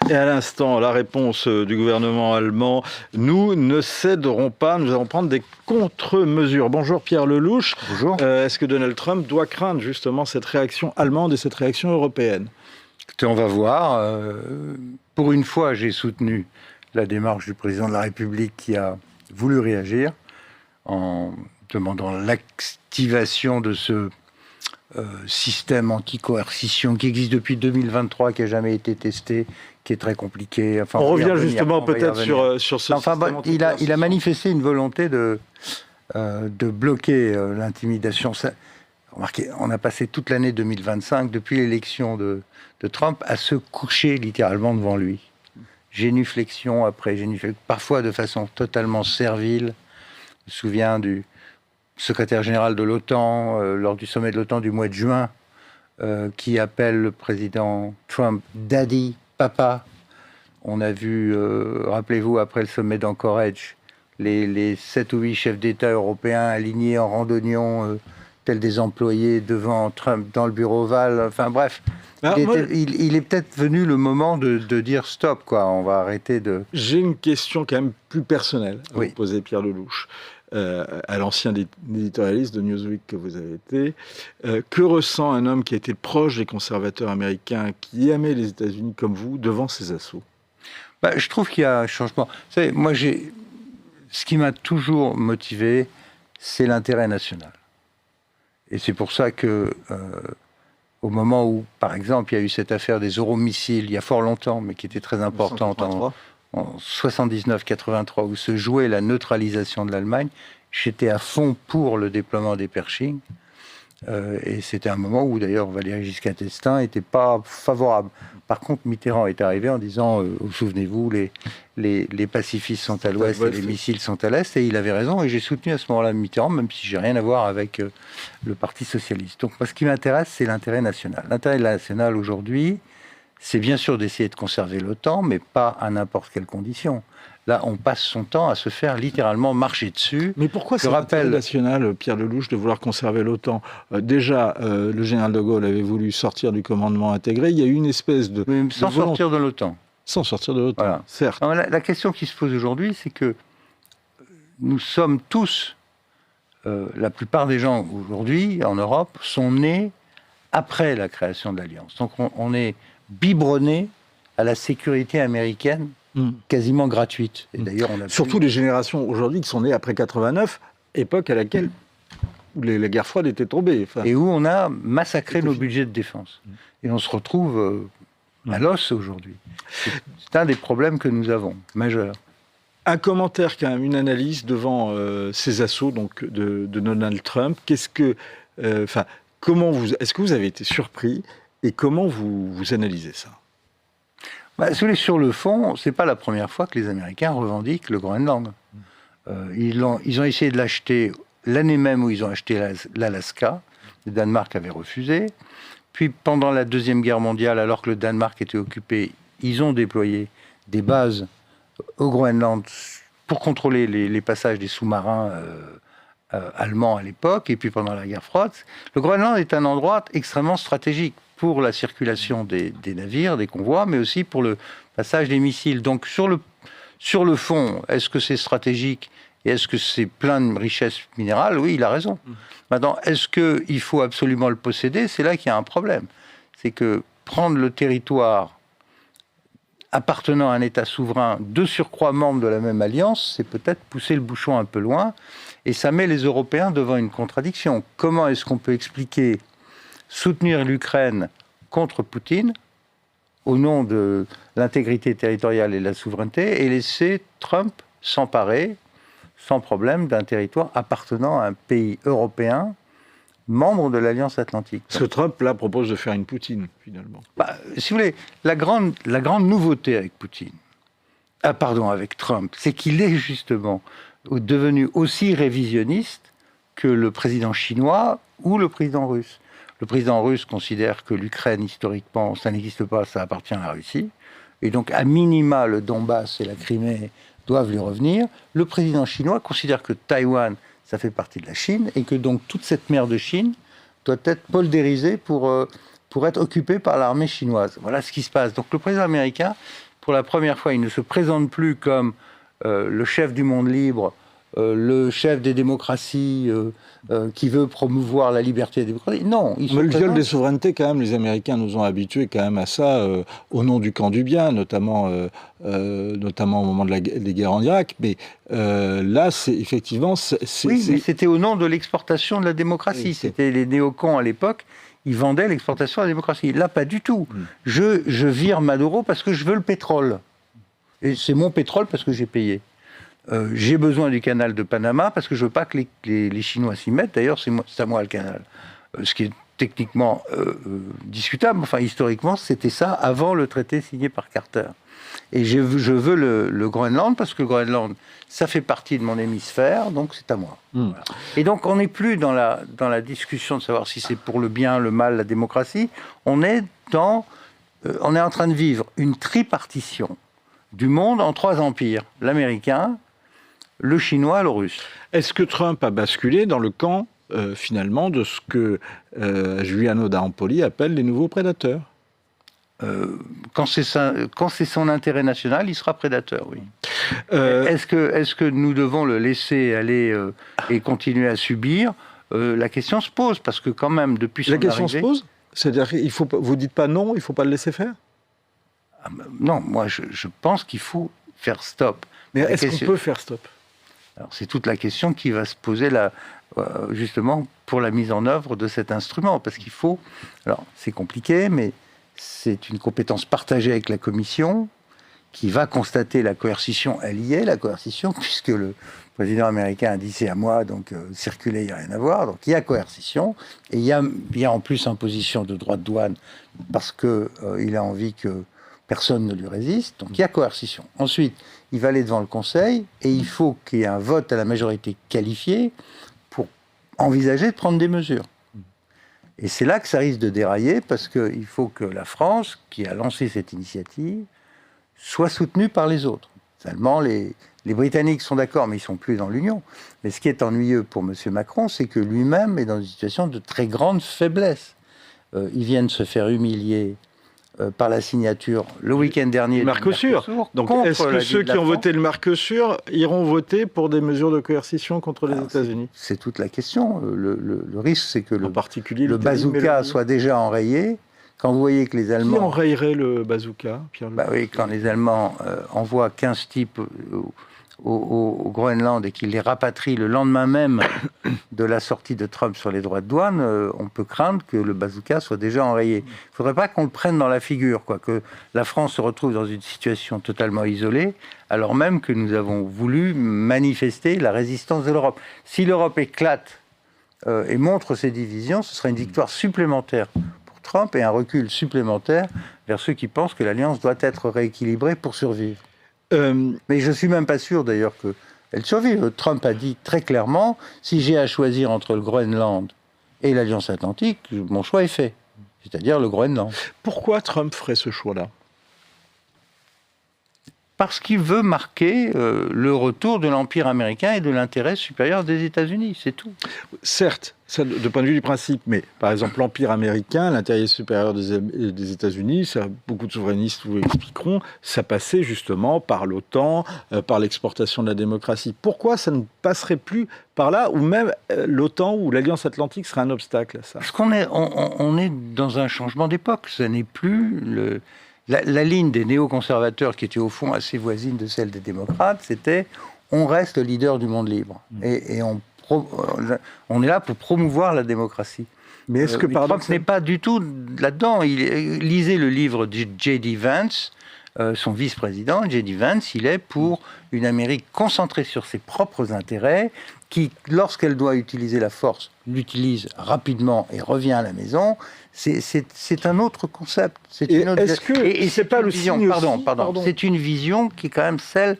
Et à l'instant, la réponse du gouvernement allemand, nous ne céderons pas, nous allons prendre des contre-mesures. Bonjour Pierre Lellouche. Bonjour. Est-ce que Donald Trump doit craindre justement cette réaction allemande et cette réaction européenne ? Écoutez, on va voir. Pour une fois, j'ai soutenu la démarche du président de la République qui a voulu réagir en demandant l'activation de ce système anti-coercition qui existe depuis 2023, qui n'a jamais été testé, qui est très compliqué. Enfin, on revient justement peut-être sur ce système anti-coercition. Il a manifesté une volonté de bloquer l'intimidation. Remarquez, on a passé toute l'année 2025, depuis l'élection de Trump, à se coucher littéralement devant lui. Génuflexion après génuflexion, parfois de façon totalement servile. Je me souviens du secrétaire général de l'OTAN, lors du sommet de l'OTAN du mois de juin, qui appelle le président Trump « Daddy »,« Papa ». On a vu, rappelez-vous, après le sommet d'Anchorage, les 7 ou 8 chefs d'État européens alignés en randonnion, tels des employés devant Trump dans le bureau ovale. Enfin bref, il est peut-être venu le moment de dire stop, quoi. On va arrêter de... J'ai une question quand même plus personnelle à vous poser, Pierre Lellouche. À l'ancien éditorialiste de Newsweek que vous avez été, que ressent un homme qui a été proche des conservateurs américains, qui aimait les États-Unis comme vous, devant ces assauts ? Je trouve qu'il y a un changement. Vous savez, moi, ce qui m'a toujours motivé, c'est l'intérêt national. Et c'est pour ça que, au moment où, par exemple, il y a eu cette affaire des euromissiles, il y a fort longtemps, mais qui était très importante, en 79-83, où se jouait la neutralisation de l'Allemagne, j'étais à fond pour le déploiement des Pershing. Et c'était un moment où, d'ailleurs, Valéry Giscard d'Estaing n'était pas favorable. Par contre, Mitterrand est arrivé en disant, souvenez-vous, les pacifistes sont à l'ouest et les missiles sont à l'est, et il avait raison, et j'ai soutenu à ce moment-là Mitterrand, même si j'ai rien à voir avec le Parti socialiste. Donc, moi, ce qui m'intéresse, c'est l'intérêt national. L'intérêt national, aujourd'hui, c'est bien sûr d'essayer de conserver l'OTAN, mais pas à n'importe quelle condition. Là, on passe son temps à se faire littéralement marcher dessus. Mais pourquoi c'est l'intérêt national, Pierre Lellouche, de vouloir conserver l'OTAN ? Déjà, le général de Gaulle avait voulu sortir du commandement intégré. Il y a eu une espèce de... Mais sans sortir de l'OTAN. Sans sortir de l'OTAN, voilà. Certes. Alors, la question qui se pose aujourd'hui, c'est que nous sommes tous, la plupart des gens aujourd'hui en Europe, sont nés après la création de l'Alliance. Donc on est biberonnés à la sécurité américaine quasiment gratuite. Et d'ailleurs, on a surtout les générations aujourd'hui qui sont nées après 89, époque à laquelle la guerre froide était tombée. Enfin, et où on a massacré nos budgets de défense. Et on se retrouve à l'os aujourd'hui. C'est un des problèmes que nous avons, majeur. Un commentaire, quand même, une analyse devant ces assauts donc, de Donald Trump. Qu'est-ce que... est-ce que vous avez été surpris et comment vous analysez ça ? Sur le fond, c'est pas la première fois que les Américains revendiquent le Groenland. Ils ont essayé de l'acheter l'année même où ils ont acheté l'Alaska. Le Danemark avait refusé. Puis pendant la Deuxième Guerre mondiale, alors que le Danemark était occupé, ils ont déployé des bases au Groenland pour contrôler les passages des sous-marins allemands à l'époque. Et puis pendant la guerre froide, le Groenland est un endroit extrêmement stratégique pour la circulation des navires, des convois, mais aussi pour le passage des missiles. Donc sur le fond, est-ce que c'est stratégique et est-ce que c'est plein de richesses minérales ? Oui, il a raison. Maintenant, est-ce qu'il faut absolument le posséder ? C'est là qu'il y a un problème. C'est que prendre le territoire appartenant à un État souverain, de surcroît membre de la même alliance, c'est peut-être pousser le bouchon un peu loin, et ça met les Européens devant une contradiction. Comment est-ce qu'on peut expliquer soutenir l'Ukraine contre Poutine au nom de l'intégrité territoriale et de la souveraineté et laisser Trump s'emparer sans problème d'un territoire appartenant à un pays européen membre de l'Alliance Atlantique. Parce que Trump, là, propose de faire une Poutine, finalement. Si vous voulez, la grande nouveauté avec Poutine, avec Trump, c'est qu'il est justement devenu aussi révisionniste que le président chinois ou le président russe. Le président russe considère que l'Ukraine, historiquement, ça n'existe pas, ça appartient à la Russie. Et donc, à minima, le Donbass et la Crimée doivent lui revenir. Le président chinois considère que Taïwan, ça fait partie de la Chine, et que donc toute cette mer de Chine doit être poldérisée pour être occupée par l'armée chinoise. Voilà ce qui se passe. Donc le président américain pour la première fois, il ne se présente plus comme le chef du monde libre, le chef des démocraties qui veut promouvoir la liberté et la démocratie. Non, mais le viol des souverainetés, quand même, les Américains nous ont habitués quand même à ça, au nom du camp du bien, notamment au moment des guerres en Irak. Mais là, c'est effectivement... Oui, mais c'était au nom de l'exportation de la démocratie. Oui, c'était les néocons à l'époque, ils vendaient l'exportation de la démocratie. Là, pas du tout. Je vire Maduro parce que je veux le pétrole. Et c'est mon pétrole parce que j'ai payé. J'ai besoin du canal de Panama parce que je veux pas que les Chinois s'y mettent. D'ailleurs, c'est à moi le canal. Ce qui est techniquement discutable. Enfin, historiquement, c'était ça avant le traité signé par Carter. Et je veux le Groenland parce que le Groenland, ça fait partie de mon hémisphère, donc c'est à moi. Voilà. Et donc, on n'est plus dans la discussion de savoir si c'est pour le bien, le mal, la démocratie. On est en train de vivre une tripartition du monde en 3 empires. L'américain, le chinois, le russe. Est-ce que Trump a basculé dans le camp, finalement, de ce que Giuliano d'Ampoli appelle les nouveaux prédateurs ? Quand c'est son intérêt national, il sera prédateur, oui. Est-ce que nous devons le laisser aller et continuer à subir ? La question se pose, parce que quand même, depuis son arrivée... La question se pose ? C'est-à-dire, vous dites pas non, il ne faut pas le laisser faire ? Non, moi, je pense qu'il faut faire stop. Mais est-ce qu'on peut faire stop ? Alors, c'est toute la question qui va se poser là, justement pour la mise en œuvre de cet instrument, parce qu'il faut... Alors, c'est compliqué, mais c'est une compétence partagée avec la Commission qui va constater la coercition. Elle y est, la coercition, puisque le président américain a dit c'est à moi, donc circuler, il n'y a rien à voir. Donc il y a coercition, et il y a en plus imposition de droits de douane, parce qu'il a envie que personne ne lui résiste. Donc il y a coercition. Ensuite, il va aller devant le Conseil, et il faut qu'il y ait un vote à la majorité qualifiée pour envisager de prendre des mesures. Et c'est là que ça risque de dérailler, parce qu'il faut que la France, qui a lancé cette initiative, soit soutenue par les autres. Seulement, les Britanniques sont d'accord, mais ils ne sont plus dans l'Union. Mais ce qui est ennuyeux pour M. Macron, c'est que lui-même est dans une situation de très grande faiblesse. Il vient de se faire humilier par la signature le week-end dernier du Mercosur. Donc, est-ce que ceux qui ont voté le Mercosur iront voter pour des mesures de coercition contre les États-Unis ? C'est toute la question. Le risque, c'est que le bazooka soit déjà enrayé. Quand vous voyez que les Allemands... Qui enrayerait le bazooka, Pierre ? Oui, quand les Allemands envoient 15 types au Groenland et qu'ils les rapatrient le lendemain même de la sortie de Trump sur les droits de douane, on peut craindre que le bazooka soit déjà enrayé. Il ne faudrait pas qu'on le prenne dans la figure, que la France se retrouve dans une situation totalement isolée, alors même que nous avons voulu manifester la résistance de l'Europe. Si l'Europe éclate et montre ses divisions, ce sera une victoire supplémentaire pour Trump et un recul supplémentaire vers ceux qui pensent que l'Alliance doit être rééquilibrée pour survivre. Mais je ne suis même pas sûr d'ailleurs qu'elle survive. Trump a dit très clairement, si j'ai à choisir entre le Groenland et l'Alliance Atlantique, mon choix est fait. C'est-à-dire le Groenland. Pourquoi Trump ferait ce choix-là ? Parce qu'il veut marquer le retour de l'Empire américain et de l'intérêt supérieur des États-Unis, c'est tout. Certes, ça, de point de vue du principe, mais par exemple l'Empire américain, l'intérêt supérieur des États-Unis, ça, beaucoup de souverainistes vous l'expliqueront, ça passait justement par l'OTAN, par l'exportation de la démocratie. Pourquoi ça ne passerait plus par là, ou même l'OTAN ou l'Alliance Atlantique serait un obstacle à ça ? Parce qu'on est, on est dans un changement d'époque, ce n'est plus la ligne des néoconservateurs, qui était au fond assez voisine de celle des démocrates, c'était on reste le leader du monde libre. Et on est là pour promouvoir la démocratie. Mais est-ce que Trump n'est pas du tout là-dedans. Lisez le livre de J.D. Vance, son vice-président. J.D. Vance, il est pour une Amérique concentrée sur ses propres intérêts, qui, lorsqu'elle doit utiliser la force, l'utilise rapidement et revient à la maison. C'est un autre concept. C'est une autre... Et c'est pas le vision. signe Pardon. C'est une vision qui est quand même celle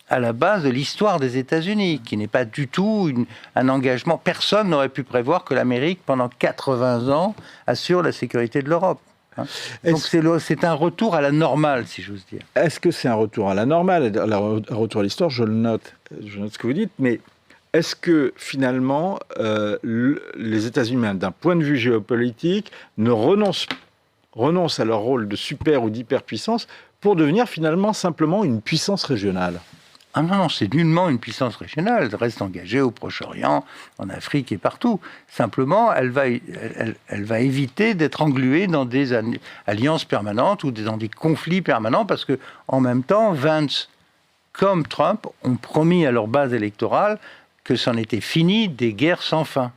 à la base de l'histoire des États-Unis, qui n'est pas du tout un engagement. Personne n'aurait pu prévoir que l'Amérique, pendant 80 ans, assure la sécurité de l'Europe. Donc c'est un retour à la normale, si j'ose dire. Est-ce que c'est un retour à la normale, un retour à l'histoire ? Je note ce que vous dites, mais est-ce que finalement les États-Unis, d'un point de vue géopolitique, ne renoncent à leur rôle de super ou d'hyperpuissance pour devenir finalement simplement une puissance régionale. Ah non, c'est nullement une puissance régionale. Elle reste engagée au Proche-Orient, en Afrique et partout. Simplement, elle va éviter d'être engluée dans des alliances permanentes ou dans des conflits permanents, parce que en même temps, Vance comme Trump ont promis à leur base électorale que c'en était fini des guerres sans fin.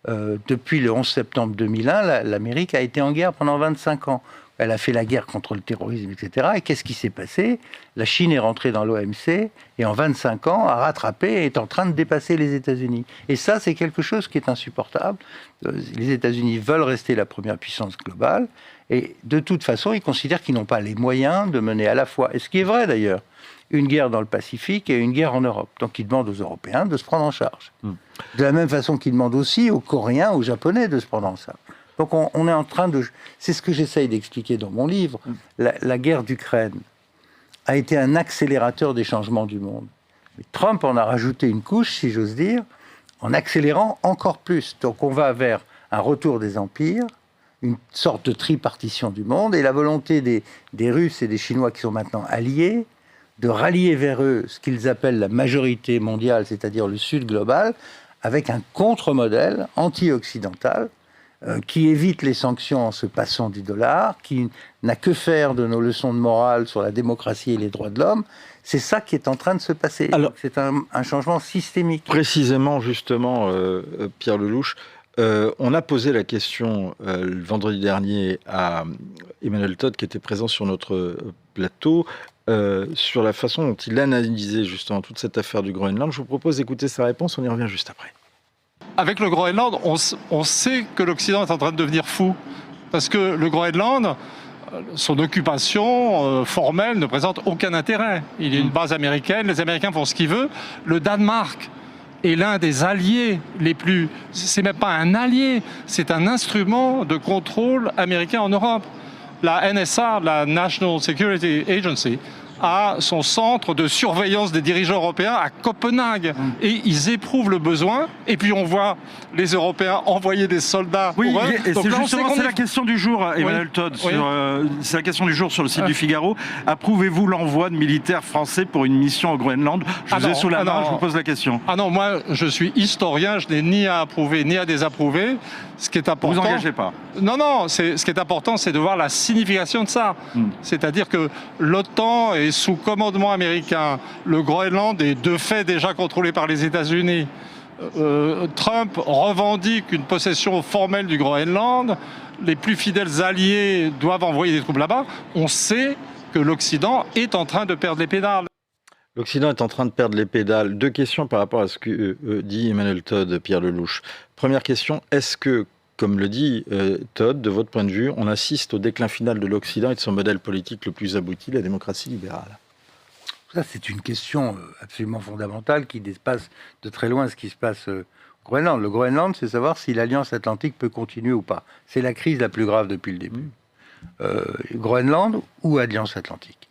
Depuis le 11 septembre 2001, l'Amérique a été en guerre pendant 25 ans. Elle a fait la guerre contre le terrorisme, etc. Et qu'est-ce qui s'est passé? La Chine est rentrée dans l'OMC et en 25 ans a rattrapé et est en train de dépasser les États-Unis. Et ça, c'est quelque chose qui est insupportable. Les États-Unis veulent rester la première puissance globale et de toute façon, ils considèrent qu'ils n'ont pas les moyens de mener à la fois, et ce qui est vrai d'ailleurs, une guerre dans le Pacifique et une guerre en Europe. Donc ils demandent aux Européens de se prendre en charge. De la même façon qu'ils demandent aussi aux Coréens, aux Japonais de se prendre en charge. Donc on est en train de... C'est ce que j'essaye d'expliquer dans mon livre. La guerre d'Ukraine a été un accélérateur des changements du monde. Mais Trump en a rajouté une couche, si j'ose dire, en accélérant encore plus. Donc on va vers un retour des empires, une sorte de tripartition du monde, et la volonté des Russes et des Chinois qui sont maintenant alliés, de rallier vers eux ce qu'ils appellent la majorité mondiale, c'est-à-dire le Sud global, avec un contre-modèle anti-occidental, qui évite les sanctions en se passant du dollar, qui n'a que faire de nos leçons de morale sur la démocratie et les droits de l'homme. C'est ça qui est en train de se passer. Alors, c'est un changement systémique. Précisément, justement, Pierre Lelouch, on a posé la question le vendredi dernier à Emmanuel Todd, qui était présent sur notre plateau, sur la façon dont il analysait justement toute cette affaire du Groenland. Je vous propose d'écouter sa réponse, on y revient juste après. Avec le Groenland, on sait que l'Occident est en train de devenir fou. Parce que le Groenland, son occupation formelle ne présente aucun intérêt. Il y a une base américaine, les Américains font ce qu'ils veulent. Le Danemark est l'un des alliés les plus... C'est même pas un allié, c'est un instrument de contrôle américain en Europe. La NSA, la National Security Agency, a son centre de surveillance des dirigeants européens à Copenhague. Et ils éprouvent le besoin. Et puis on voit les Européens envoyer des soldats pour eux. Et c'est justement la question du jour, Emmanuel Todd. C'est la question du jour sur le site du Figaro. Approuvez-vous l'envoi de militaires français pour une mission au Groenland? Je vous ai sous la main, je vous pose la question. Ah non, moi je suis historien, je n'ai ni à approuver ni à désapprouver. Ce qui est important... Vous engagez pas? Non, ce qui est important, c'est de voir la signification de ça. C'est-à-dire que l'OTAN est sous commandement américain. Le Groenland est de fait déjà contrôlé par les États-Unis. Trump revendique une possession formelle du Groenland. Les plus fidèles alliés doivent envoyer des troupes là-bas. On sait que l'Occident est en train de perdre les pédales. L'Occident est en train de perdre les pédales. Deux questions par rapport à ce que dit Emmanuel Todd, Pierre Lelouch. Première question, est-ce que, comme le dit Todd, de votre point de vue, on assiste au déclin final de l'Occident et de son modèle politique le plus abouti, la démocratie libérale? Ça, c'est une question absolument fondamentale qui dépasse de très loin ce qui se passe au Groenland. Le Groenland, c'est savoir si l'Alliance Atlantique peut continuer ou pas. C'est la crise la plus grave depuis le début. Groenland ou Alliance Atlantique.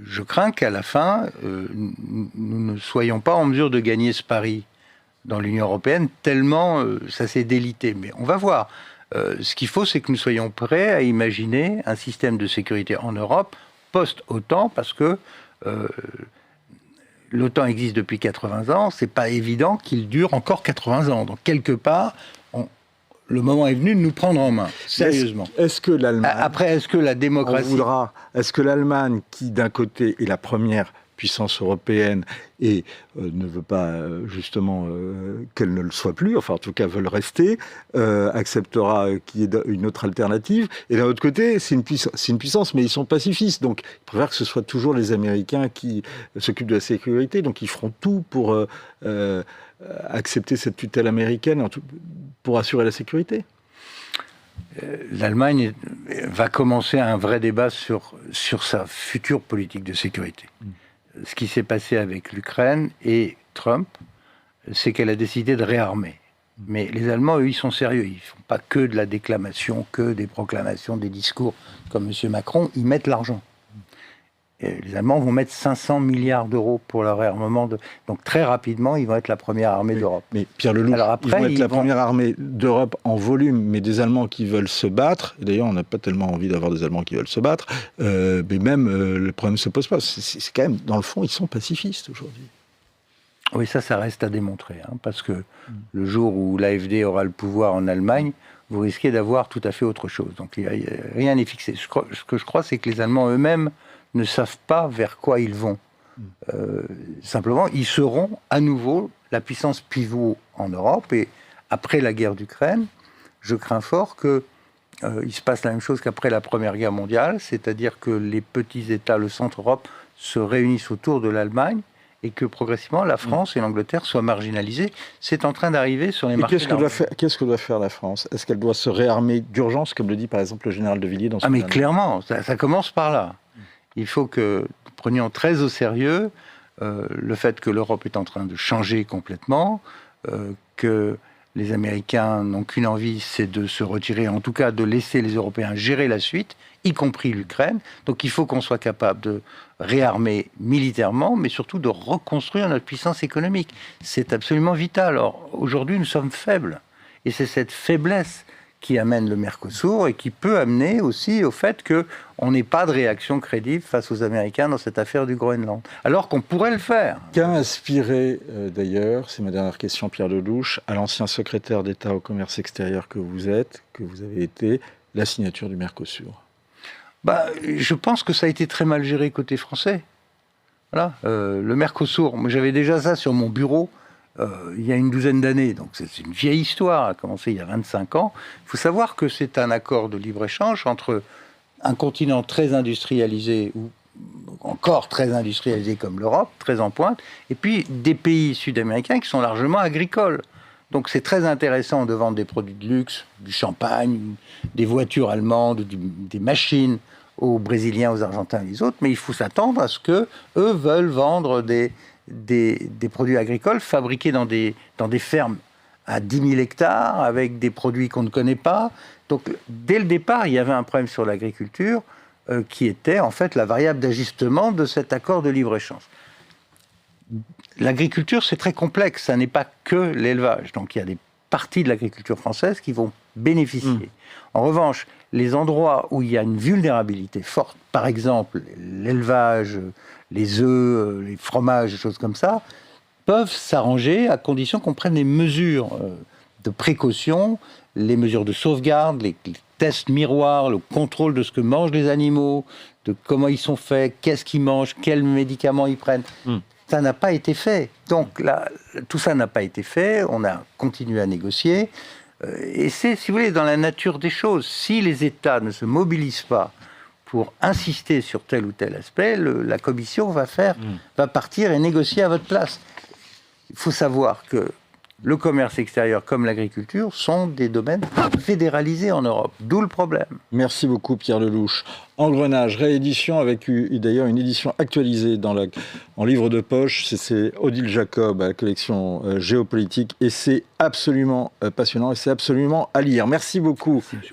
Je crains qu'à la fin, nous ne soyons pas en mesure de gagner ce pari dans l'Union européenne, tellement ça s'est délité. Mais on va voir. Ce qu'il faut, c'est que nous soyons prêts à imaginer un système de sécurité en Europe post-OTAN, parce que l'OTAN existe depuis 80 ans, c'est pas évident qu'il dure encore 80 ans. Donc quelque part, le moment est venu de nous prendre en main, sérieusement. Est-ce que l'Allemagne... Après, est-ce que la démocratie... Est-ce que l'Allemagne, qui d'un côté est la première puissance européenne et ne veut pas justement qu'elle ne le soit plus, enfin en tout cas veut le rester, acceptera qu'il y ait une autre alternative. Et d'un autre côté, c'est une puissance, mais ils sont pacifistes, donc ils préfèrent que ce soit toujours les Américains qui s'occupent de la sécurité, donc ils feront tout pour accepter cette tutelle américaine pour assurer la sécurité. L'Allemagne va commencer un vrai débat sur sa future politique de sécurité. Ce qui s'est passé avec l'Ukraine et Trump, c'est qu'elle a décidé de réarmer. Mais les Allemands, eux, ils sont sérieux. Ils ne font pas que de la déclamation, que des proclamations, des discours comme M. Macron. Ils mettent l'argent. Les Allemands vont mettre 500 milliards d'euros pour leur réarmement. Donc très rapidement, ils vont être la première armée d'Europe. Mais Pierre Lelouch, ils vont être la première armée d'Europe en volume, mais des Allemands qui veulent se battre. Et d'ailleurs, on n'a pas tellement envie d'avoir des Allemands qui veulent se battre. Mais même, le problème ne se pose pas. C'est quand même, dans le fond, ils sont pacifistes aujourd'hui. Oui, ça reste à démontrer. Parce que le jour où l'AfD aura le pouvoir en Allemagne, vous risquez d'avoir tout à fait autre chose. Donc rien n'est fixé. Ce que je crois, c'est que les Allemands eux-mêmes ne savent pas vers quoi ils vont. Simplement, ils seront à nouveau la puissance pivot en Europe. Et après la guerre d'Ukraine, je crains fort qu'il se passe la même chose qu'après la Première Guerre mondiale, c'est-à-dire que les petits États, le centre-Europe, se réunissent autour de l'Allemagne et que progressivement la France et l'Angleterre soient marginalisées. C'est en train d'arriver sur les marchés. Qu'est-ce que doit faire la France? Est-ce qu'elle doit se réarmer d'urgence, comme le dit par exemple le général de Villiers dans son mais clairement, ça commence par là. Il faut que nous prenions très au sérieux le fait que l'Europe est en train de changer complètement, que les Américains n'ont qu'une envie, c'est de se retirer, en tout cas de laisser les Européens gérer la suite, y compris l'Ukraine. Donc il faut qu'on soit capable de réarmer militairement, mais surtout de reconstruire notre puissance économique. C'est absolument vital. Or, aujourd'hui, nous sommes faibles. Et c'est cette faiblesse qui amène le Mercosur et qui peut amener aussi au fait qu'on n'ait pas de réaction crédible face aux Américains dans cette affaire du Groenland. Alors qu'on pourrait le faire. Qu'a inspiré d'ailleurs, c'est ma dernière question, Pierre Lelouch, à l'ancien secrétaire d'État au commerce extérieur que vous avez été, la signature du Mercosur? Je pense que ça a été très mal géré côté français. Voilà. Le Mercosur, moi j'avais déjà ça sur mon bureau il y a une douzaine d'années, donc c'est une vieille histoire, a commencé il y a 25 ans. Il faut savoir que c'est un accord de libre-échange entre un continent très industrialisé, ou encore très industrialisé comme l'Europe, très en pointe, et puis des pays sud-américains qui sont largement agricoles. Donc c'est très intéressant de vendre des produits de luxe, du champagne, des voitures allemandes, des machines aux Brésiliens, aux Argentins et les autres, mais il faut s'attendre à ce qu'eux veulent vendre des produits agricoles fabriqués dans des fermes à 10 000 hectares, avec des produits qu'on ne connaît pas. Donc dès le départ, il y avait un problème sur l'agriculture qui était en fait la variable d'ajustement de cet accord de libre-échange. L'agriculture, c'est très complexe, ça n'est pas que l'élevage. Donc il y a des parties de l'agriculture française qui vont bénéficier. En revanche, les endroits où il y a une vulnérabilité forte, par exemple l'élevage, les œufs, les fromages, des choses comme ça, peuvent s'arranger à condition qu'on prenne les mesures de précaution, les mesures de sauvegarde, les tests miroirs, le contrôle de ce que mangent les animaux, de comment ils sont faits, qu'est-ce qu'ils mangent, quels médicaments ils prennent. Ça n'a pas été fait. Donc là, tout ça n'a pas été fait, on a continué à négocier. Et c'est, si vous voulez, dans la nature des choses. Si les États ne se mobilisent pas pour insister sur tel ou tel aspect, la Commission va partir et négocier à votre place. Il faut savoir que le commerce extérieur comme l'agriculture sont des domaines fédéralisés en Europe, d'où le problème. Merci beaucoup Pierre Lelouch. Engrenage, réédition avec d'ailleurs une édition actualisée en livre de poche, c'est Odile Jacob à la collection Géopolitique et c'est absolument passionnant et c'est absolument à lire. Merci beaucoup. Merci,